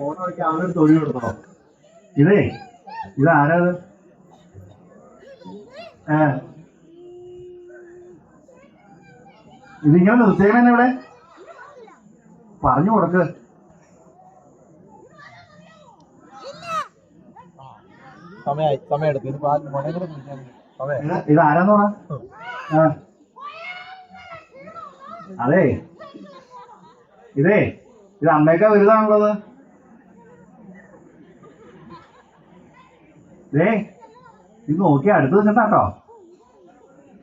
ഫോട്ടോയ്ക്ക് അവനൊരു തൊഴിൽ കൊടുത്തോ. ഇതാരത്? ഇതിങ്ങനെ നിർത്തിയേക്കണ ഇവിടെ പറഞ്ഞു കൊടുക്ക്. ഇതാരാന്ന് പറ. അതെ ഇത് അമ്മയൊക്കെ വലുതാണുള്ളത്. ഇത് നോക്കി അടുത്ത് നിന്നിട്ടാട്ടോ.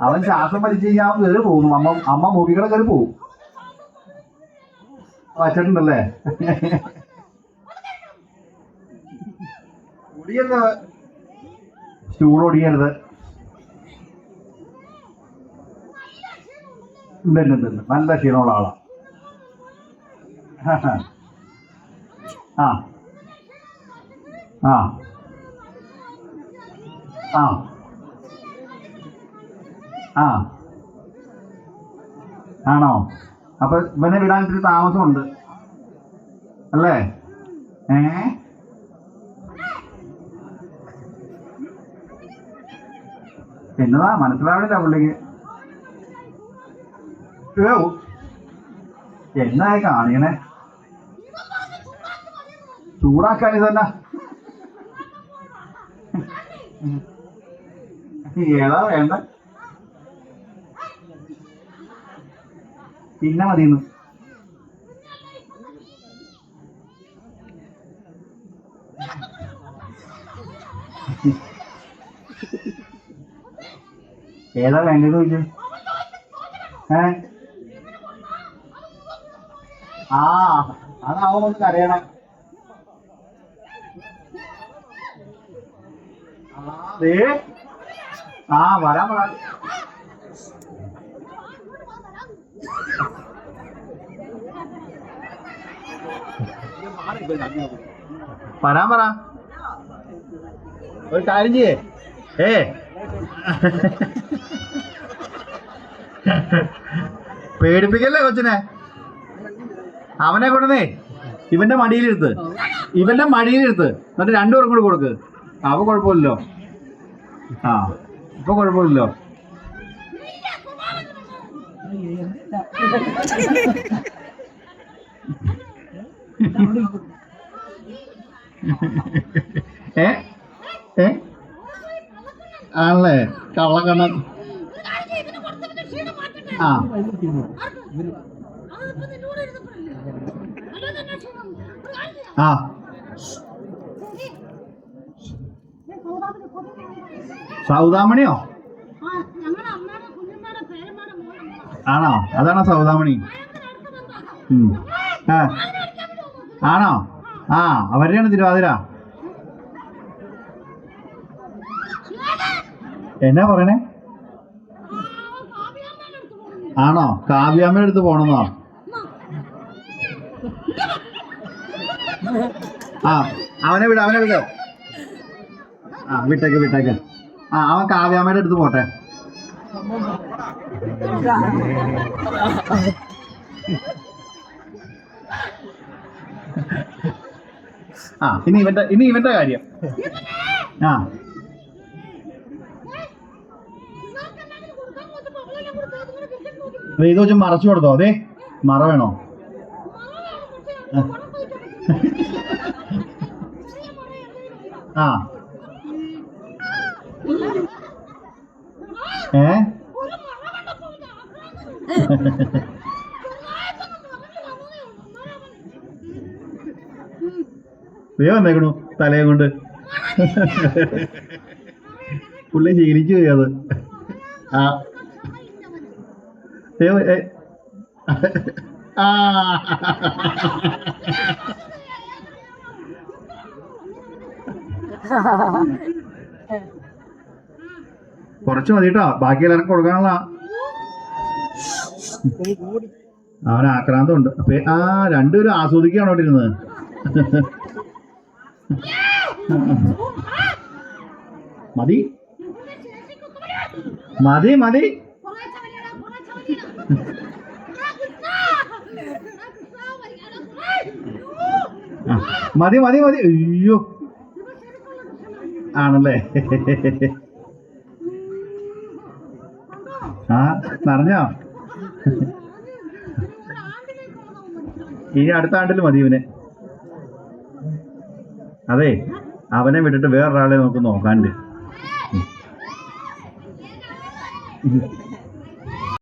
അവൻ ശ്വാസം വലിച്ചു കഴിഞ്ഞാൽ അവൻ കയറി പോകുന്നു. അമ്മ മൂക്കികളെ കയറി പോവും. വച്ചിട്ടുണ്ടല്ലേ? ഒടിയരുത്, സ്റ്റൂൾ ഒടിയരുത്. ഉണ്ട്, നല്ല ക്ഷീണമുള്ള ആളാ. ആ ആ ആ ആ ആണോ? അപ്പൊ ഇവനെ വിടാൻ ഇത്തിരി താമസമുണ്ട് അല്ലേ? എന്നതാ മനസ്സിലാവില്ല പുള്ളിക്ക്. എന്നായി കാണിക്കണേ? ചൂടാക്കാൻ ഇതല്ല. ഏതാ വേണ്ട? പിന്നെ മതിന്ന്. ഏതാ വേണ്ടത് ചോദിച്ചു? അതാവും ഒന്ന് കരയണം. വരാൻ പറ. വരാൻ പറ. ഒരു കാര്യം ചെയ്യേ. പേടിപ്പിക്കല്ലേ കൊച്ചിനെ. അവനെ കൊണ്ടേ ഇവന്റെ മടിയിലിരുത്ത് എന്നിട്ട് 2 പേർക്കും കൂടി കൊടുക്ക്. അപ്പൊ കുഴപ്പമില്ലല്ലോ. ഇപ്പൊ കുഴപ്പമില്ലല്ലോ. ആണല്ലേ? കള്ളക്കണ്ണ. സൗദാമണിയോ? ആണോ? അതാണോ സൗദാമണി? ആണോ? അവരുടെയാണ് തിരുവാതിര. എന്നാ പറയണേ? ആണോ? കാവ്യാമ്മയുടെ അടുത്ത് പോണെന്നോ? അവനെ വിട. വിട്ടേക്ക്. അവൻ കാവ്യാമ്മയുടെ അടുത്ത് പോട്ടെ. ഇനി ഇവന്റെ കാര്യം. ഇത് വെച്ച് മറച്ചു കൊടുത്തോ? അതെ, മറ വേണോ? വന്നേക്കണു തലയെ കൊണ്ട്. പുള്ളി ശീലിച്ചു പോയി അത്. കുറച്ച് മതിട്ടോ, ബാക്കി എല്ലാവർക്കും കൊടുക്കാനുള്ള. അവന് ആക്രാന്തമുണ്ട്. അപ്പൊ 2 പേരും ആസ്വദിക്കുകയാണ് അവിടെ ഇരുന്നത്. മതി. ആ മതി മതി മതി. അയ്യോ ആണല്ലേ. ആ നിറഞ്ഞോ? ഇനി അടുത്ത ആണ്ടിൽ മതി ഇവന്. അതെ, അവനെ വിട്ടിട്ട് വേറൊരാളെ നമുക്ക് നോക്കാണ്ട്.